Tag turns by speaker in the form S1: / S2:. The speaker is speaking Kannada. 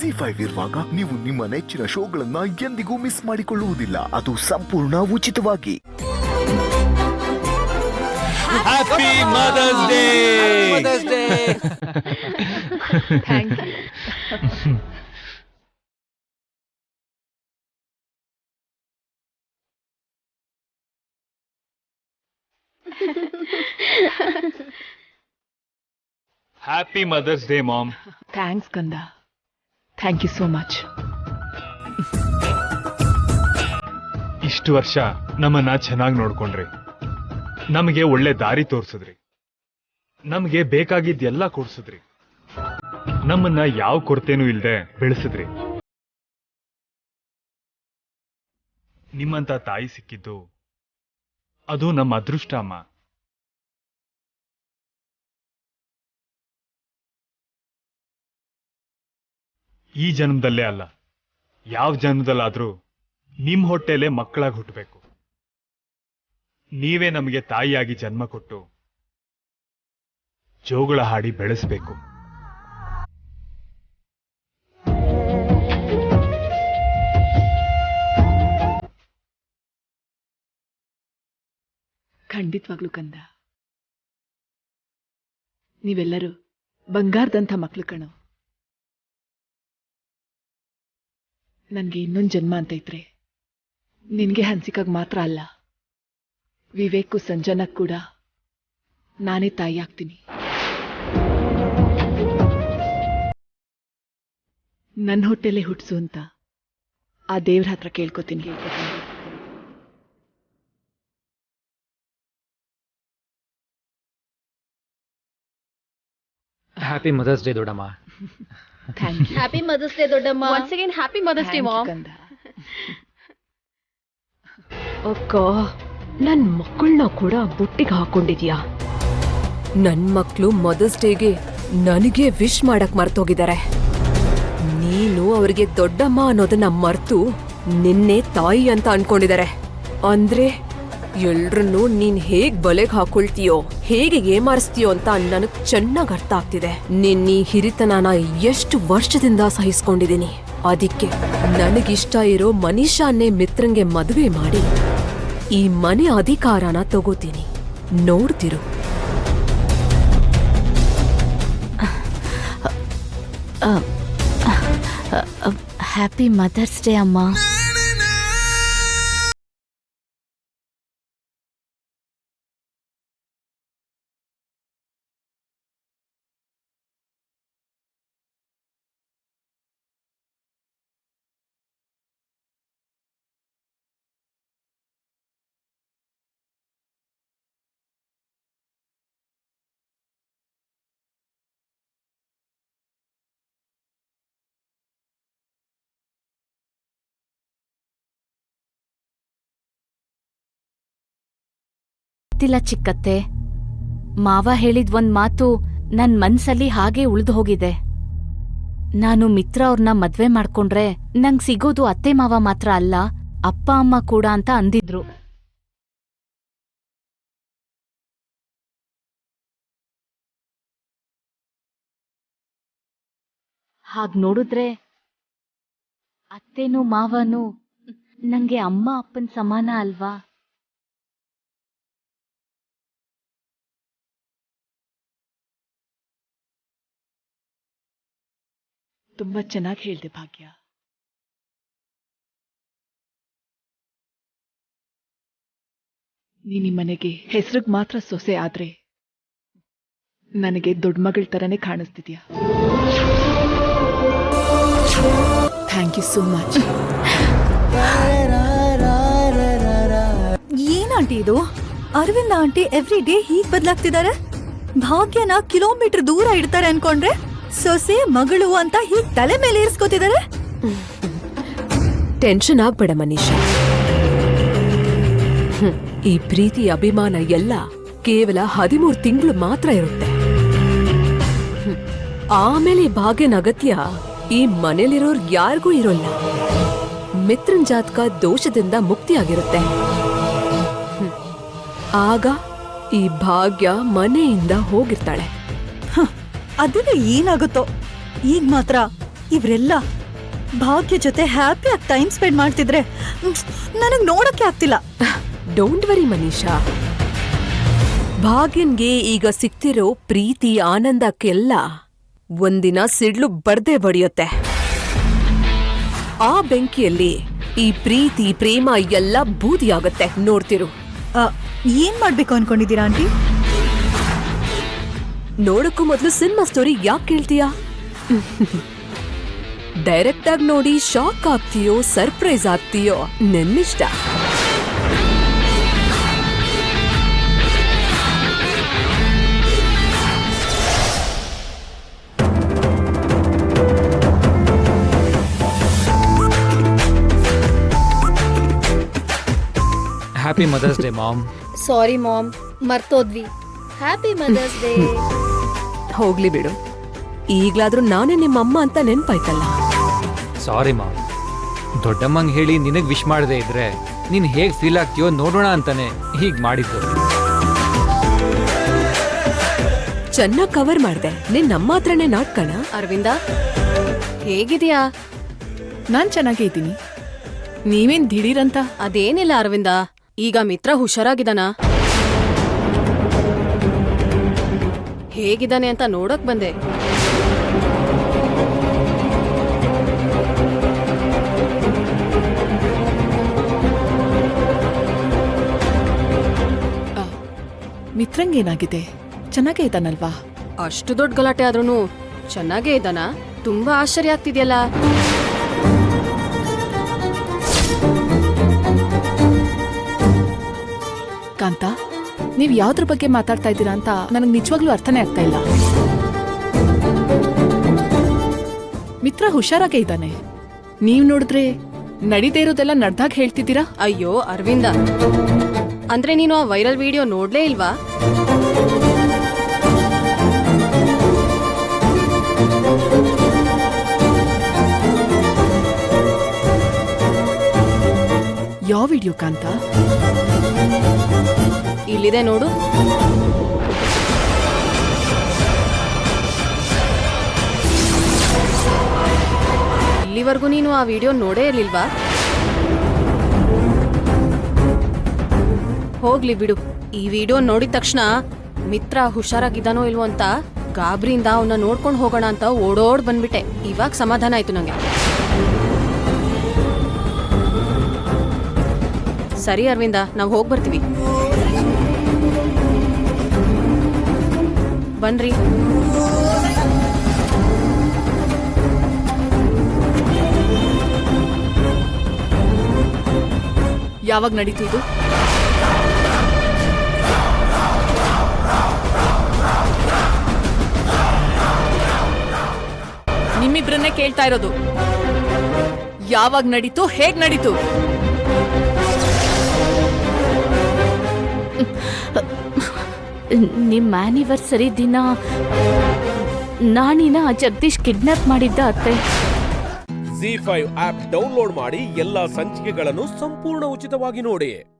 S1: ZEE5 ಇರುವಾಗ ನೀವು ನಿಮ್ಮ ನೆಚ್ಚಿನ ಶೋಗಳನ್ನ ಎಂದಿಗೂ ಮಿಸ್ ಮಾಡಿಕೊಳ್ಳುವುದಿಲ್ಲ. ಅದು ಸಂಪೂರ್ಣ ಉಚಿತವಾಗಿ.
S2: Happy mother's day.
S3: Thank you.
S2: Happy mother's day mom.
S3: Thanks ಕಂದ. Thank you so much.
S2: ಇಷ್ಟು ವರ್ಷ ನಮ್ಮನ್ನ ಚೆನ್ನಾಗಿ ನೋಡ್ಕೊಂಡ್ರಿ, ನಮಗೆ ಒಳ್ಳೆ ದಾರಿ ತೋರ್ಸಿದ್ರಿ, ನಮಗೆ ಬೇಕಾಗಿದ್ದೆಲ್ಲ ಕೊಡ್ಸಿದ್ರಿ, ನಮ್ಮನ್ನ ಯಾವ ಕೊರತೆನೂ ಇಲ್ಲದೆ ಬೆಳೆಸಿದ್ರಿ. ನಿಮ್ಮಂತ ತಾಯಿ ಸಿಕ್ಕಿದ್ದು ಅದು ನಮ್ಮ ಅದೃಷ್ಟ ಅಮ್ಮ. ಈ ಜನ್ಮದಲ್ಲೇ ಅಲ್ಲ, ಯಾವ ಜನ್ಮದಲ್ಲಾದ್ರೂ ನಿಮ್ ಹೊಟ್ಟೆಲೆ ಮಕ್ಕಳಾಗಿ ಹುಟ್ಟಬೇಕು. ನೀವೇ ನಮಗೆ ತಾಯಿಯಾಗಿ ಜನ್ಮ ಕೊಟ್ಟು ಜೋಗುಳ ಹಾಡಿ ಬೆಳೆಸಬೇಕು.
S3: ಖಂಡಿತವಾಗ್ಲೂ ಕಂದ. ನೀವೆಲ್ಲರೂ ಬಂಗಾರದಂಥ ಮಕ್ಳು ಕಣೋ. ನನ್ಗೆ ಇನ್ನೊಂದು ಜನ್ಮ ಅಂತ ಇದ್ರೆ ನಿನ್ಗೆ ಹನ್ಸಿಕಾಗ್ ಮಾತ್ರ ಅಲ್ಲ, ವಿವೇಕು ಸಂಜನಕ್ ಕೂಡ ನಾನೇ ತಾಯಿ ಆಗ್ತೀನಿ. ನನ್ನ ಹೊಟ್ಟೆಲೆ ಹುಟ್ಸು ಅಂತ ಆ ದೇವ್ರ ಹತ್ರ ಕೇಳ್ಕೊತೀನಿ.
S4: ಹ್ಯಾಪಿ ಮದರ್ಸ್ ಡೇ ದೊಡ್ಡಮ್ಮ.
S3: Thank you.
S5: Happy mother's day ದೊಡ್ಡಮ್ಮ.
S6: Once again, happy Mother's Day, Mom.
S7: ಅಕ್ಕ, ನನ್ ಮಕ್ಕಳನ್ನ ಕೂಡ ಬುಟ್ಟಿಗೆ ಹಾಕೊಂಡಿದ್ಯಾ? ನನ್ ಮಕ್ಳು ಮದರ್ಸ್ ಡೇಗೆ ನನಗೆ ವಿಶ್ ಮಾಡಕ್ ಮರ್ತೋಗಿದ್ದಾರೆ. ನೀನು ಅವ್ರಿಗೆ ದೊಡ್ಡಮ್ಮ ಅನ್ನೋದನ್ನ ಮರ್ತು ನಿನ್ನೆ ತಾಯಿ ಅಂತ ಅನ್ಕೊಂಡಿದ್ದಾರೆ. ಅಂದ್ರೆ ಎಲ್ರನ್ನೂ ನೀನ್ ಹೇಗ್ ಬಲೆಗ್ ಹಾಕೊಳ್ತೀಯೋ, ಹೇಗೆ ಏಮಾರಿಸ್ತೀಯೋ ಅಂತ ನನಗ್ ಚೆನ್ನಾಗ್ ಅರ್ಥ ಆಗ್ತಿದೆ. ನಿನ್ ಈ ಹಿರಿತನನ ಎಷ್ಟು ವರ್ಷದಿಂದ ಸಹಿಸ್ಕೊಂಡಿದೀನಿ. ಅದಕ್ಕೆ ನನಗಿಷ್ಟ ಇರೋ ಮನೀಷಾನ್ನೇ ಮಿತ್ರಂಗೆ ಮದುವೆ ಮಾಡಿ ಈ ಮನೆ ಅಧಿಕಾರನ ತಗೋತೀನಿ. ನೋಡ್ತಿರು.
S5: ಹ್ಯಾಪಿ ಮದರ್ಸ್ ಡೇ ಅಮ್ಮ. ಗೊತ್ತಿಲ್ಲ ಚಿಕ್ಕತ್ತೆ, ಮಾವ ಹೇಳಿದ್ ಒಂದ್ ಮಾತು ನನ್ ಮನ್ಸಲ್ಲಿ ಹಾಗೆ ಉಳ್ದು ಹೋಗಿದೆ. ನಾನು ಮಿತ್ರ ಅವ್ರನ್ನ ಮದ್ವೆ ಮಾಡ್ಕೊಂಡ್ರೆ ನಂಗ್ ಸಿಗೋದು ಅತ್ತೆ ಮಾವ ಮಾತ್ರ ಅಲ್ಲ, ಅಪ್ಪ ಅಮ್ಮ ಕೂಡ ಅಂತ ಅಂದಿದ್ರು. ಹಾಗ್ ನೋಡಿದ್ರೆ ಅತ್ತೆನೂ ಮಾವನೂ ನಂಗೆ ಅಮ್ಮ ಅಪ್ಪನ್ ಸಮಾನ ಅಲ್ವಾ?
S3: ತುಂಬಾ ಚೆನ್ನಾಗಿ ಹೇಳ್ದೆ ಭಾಗ್ಯ. ನೀನ್ ಈ ಮನೆಗೆ ಹೆಸರಿಗೆ ಮಾತ್ರ ಸೊಸೆ ಆದ್ರೆ ನನಗೆ ದೊಡ್ಡ ಮಗಳ ತರನೇ ಕಾಣಿಸ್ತಿದ್ಯಾ. Thank you so much.
S8: ಏನಾಂಟಿ ಇದು? ಅರವಿಂದ ಆಂಟಿ ಎವ್ರಿ ಡೇ ಹೀಗ್ ಬದಲಾಗ್ತಿದ್ದಾರೆ. ಭಾಗ್ಯನ ಕಿಲೋಮೀಟರ್ ದೂರ ಇಡ್ತಾರೆ ಅನ್ಕೊಂಡ್ರೆ ಸೊಸೆ ಮಗಳು ಅಂತ ಹೀಗ್ ತಲೆ ಮೇಲೆ ಇರಿಸ್ಕೋತಿದ್ದಾರೆ.
S7: ಟೆನ್ಷನ್ ಆಗ್ಬೇಡ ಮನೀಷಾ. ಈ ಪ್ರೀತಿ ಅಭಿಮಾನ ಎಲ್ಲ ಕೇವಲ 13 ತಿಂಗಳು ಮಾತ್ರ ಇರುತ್ತೆ. ಆಮೇಲೆ ಭಾಗ್ಯನ ಅಗತ್ಯ ಈ ಮನೇಲಿರೋರ್ ಯಾರಿಗೂ ಇರೋಲ್ಲ. ಮಿತ್ರನ್ ಜಾತಕ ದೋಷದಿಂದ ಮುಕ್ತಿಯಾಗಿರುತ್ತೆ. ಆಗ ಈ ಭಾಗ್ಯ ಮನೆಯಿಂದ ಹೋಗಿರ್ತಾಳೆ.
S8: ಅದನ್ನ ಏನಾಗುತ್ತೋ. ಈಗ ಮಾತ್ರ ಇವ್ರೆಲ್ಲ ಭಾಗ್ಯ ಜೊತೆ ಹ್ಯಾಪಿಯಾಗಿ ಟೈಮ್ ಸ್ಪೆಂಡ್ ಮಾಡ್ತಿದ್ರೆ ನನಗ್ ನೋಡಕ್ಕೆ ಆಗ್ತಿಲ್ಲ.
S7: ಡೋಂಟ್ ವರಿ ಮನೀಷಾ, ಭಾಗ್ಯನ್ಗೆ ಈಗ ಸಿಕ್ತಿರೋ ಪ್ರೀತಿ ಆನಂದಕ್ಕೆಲ್ಲ ಒಂದಿನ ಸಿಡ್ಲು ಬರ್ದೇ ಬಡಿಯುತ್ತೆ. ಆ ಬೆಂಕಿಯಲ್ಲಿ ಈ ಪ್ರೀತಿ ಪ್ರೇಮ ಎಲ್ಲ ಬೂದಿಯಾಗತ್ತೆ, ನೋಡ್ತಿರು.
S8: ಏನ್ ಮಾಡ್ಬೇಕು ಅನ್ಕೊಂಡಿದ್ದೀರಾ ಆಂಟಿ?
S7: ನೋಡಕ್ಕೂ ಮೊದಲು ಸಿನಿಮಾ ಸ್ಟೋರಿ ಯಾಕೆ ಕೇಳ್ತೀಯಾ? ಡೈರೆಕ್ಟ್ ಆಗಿ ನೋಡಿ ಶಾಕ್ ಆಗ್ತೀಯೋ ಸರ್ಪ್ರೈಸ್ ಆಗ್ತೀಯೋ ನಿನ್ನಿಷ್ಟ.
S4: Happy mother's day mom.
S6: Sorry mom, ಮರ್ತೋದ್ವಿ. Happy mother's day.
S7: ಹೋಗ್ಲಿ ಬಿಡು, ಈಗ್ಲಾದ್ರೂ ನಾನೇ ನಿಮ್ಮಮ್ಮ ಅಂತ ನೆನ್ಪಾಯ್ತಲ್ಲ.
S4: ಸಾರಿ ಮಾಮ್, ದೊಡ್ಡಮ್ಮಂಗೆ ಹೇಳಿ ನಿನಗೆ ವಿಶ್ ಮಾಡದೇ ಇದ್ರೆ ನೀನು ಹೇಗೆ ಫೀಲ್ ಆಗ್ತೀಯೋ ನೋಡೋಣ ಅಂತಾನೆ ಹೀಗೆ ಮಾಡಿದ್ದು.
S7: ಚೆನ್ನಾಗಿ ಕವರ್ ಮಾಡ್ದೆ. ನಿನ್ನಮ್ಮ ಹತ್ರನೇ ನಾಟ್ಕಣ.
S6: ಅರವಿಂದ, ಹೇಗಿದ್ಯಾ?
S3: ನಾನ್ ಚೆನ್ನಾಗೇ ಇದ್ದೀನಿ. ನೀವೇನ್ ದಿಢೀರಂತ?
S6: ಅದೇನಿಲ್ಲ ಅರವಿಂದ, ಈಗ ಮಿತ್ರ ಹುಷಾರಾಗಿದ್ದಾನ? ಹೇಗಿದ್ದಾನೆ ಅಂತ ನೋಡಕ್ ಬಂದೆ.
S3: ಮಿತ್ರಂಗೇನಾಗಿದೆ? ಚೆನ್ನಾಗೇ ಇದ್ದಾನಲ್ವಾ?
S6: ಅಷ್ಟು ದೊಡ್ಡ ಗಲಾಟೆ ಆದ್ರೂನು ಚೆನ್ನಾಗೇ ಇದ್ದಾನ? ತುಂಬಾ ಆಶ್ಚರ್ಯ ಆಗ್ತಿದ್ಯಲ್ಲ.
S3: ಕಾಂತ, ನೀವ್ ಯಾವ್ದ್ರ ಬಗ್ಗೆ ಮಾತಾಡ್ತಾ ಇದ್ದೀರಾ ಅಂತ ನನಗೆ ನಿಜವಾಗ್ಲೂ ಅರ್ಥನೇ ಆಗ್ತಾ ಇಲ್ಲ. ಮಿತ್ರ ಹುಷಾರಾಗೇ ಇದ್ದಾನೆ. ನೀವ್ ನೋಡಿದ್ರೆ ನಡೀದೇ ಇರೋದೆಲ್ಲ ನಡ್ದಾಗ ಹೇಳ್ತಿದ್ದೀರಾ?
S6: ಅಯ್ಯೋ ಅರವಿಂದ, ಅಂದ್ರೆ ನೀನು ಆ ವೈರಲ್ ವಿಡಿಯೋ ನೋಡ್ಲೇ ಇಲ್ವಾ?
S3: ಯಾವ ವಿಡಿಯೋ ಕಾಂತ?
S6: ಇಲ್ಲಿದೆ ನೋಡು. ಇಲ್ಲಿವರೆಗೂ ನೀನು ಆ ವಿಡಿಯೋ ನೋಡೇ ಇರ್ಲಿಲ್ವಾ? ಹೋಗ್ಲಿ ಬಿಡು. ಈ ವಿಡಿಯೋ ನೋಡಿದ ತಕ್ಷಣ ಮಿತ್ರ ಹುಷಾರಾಗಿದ್ದಾನೋ ಇಲ್ವೋ ಅಂತ ಗಾಬರಿಯಿಂದ ಅವನ್ನ ನೋಡ್ಕೊಂಡು ಹೋಗೋಣ ಅಂತ ಓಡೋಡ್ ಬಂದ್ಬಿಟ್ಟೆ. ಇವಾಗ ಸಮಾಧಾನ ಆಯ್ತು ನಂಗೆ. ಸರಿ ಅರವಿಂದ, ನಾವು ಹೋಗಿ ಬರ್ತೀವಿ. ಬನ್ರಿ.
S3: ಯಾವಾಗ ನಡೀತು ಇದು? ನಿಮ್ಮಿಬ್ರನ್ನೇ ಕೇಳ್ತಾ ಇರೋದು. ಯಾವಾಗ ನಡೀತು, ಹೇಗ್ ನಡೀತು?
S5: ನಿಮ್ ಆನಿವರ್ಸರಿ ದಿನ ನಾನಿನ ಜಗದೀಶ್ ಕಿಡ್ನಾಪ್ ಮಾಡಿದ್ದ ಅತ್ತೆ.
S9: ZEE5 ಆಪ್ ಡೌನ್ಲೋಡ್ ಮಾಡಿ ಎಲ್ಲಾ ಸಂಚಿಕೆಗಳನ್ನು ಸಂಪೂರ್ಣ ಉಚಿತವಾಗಿ ನೋಡಿ.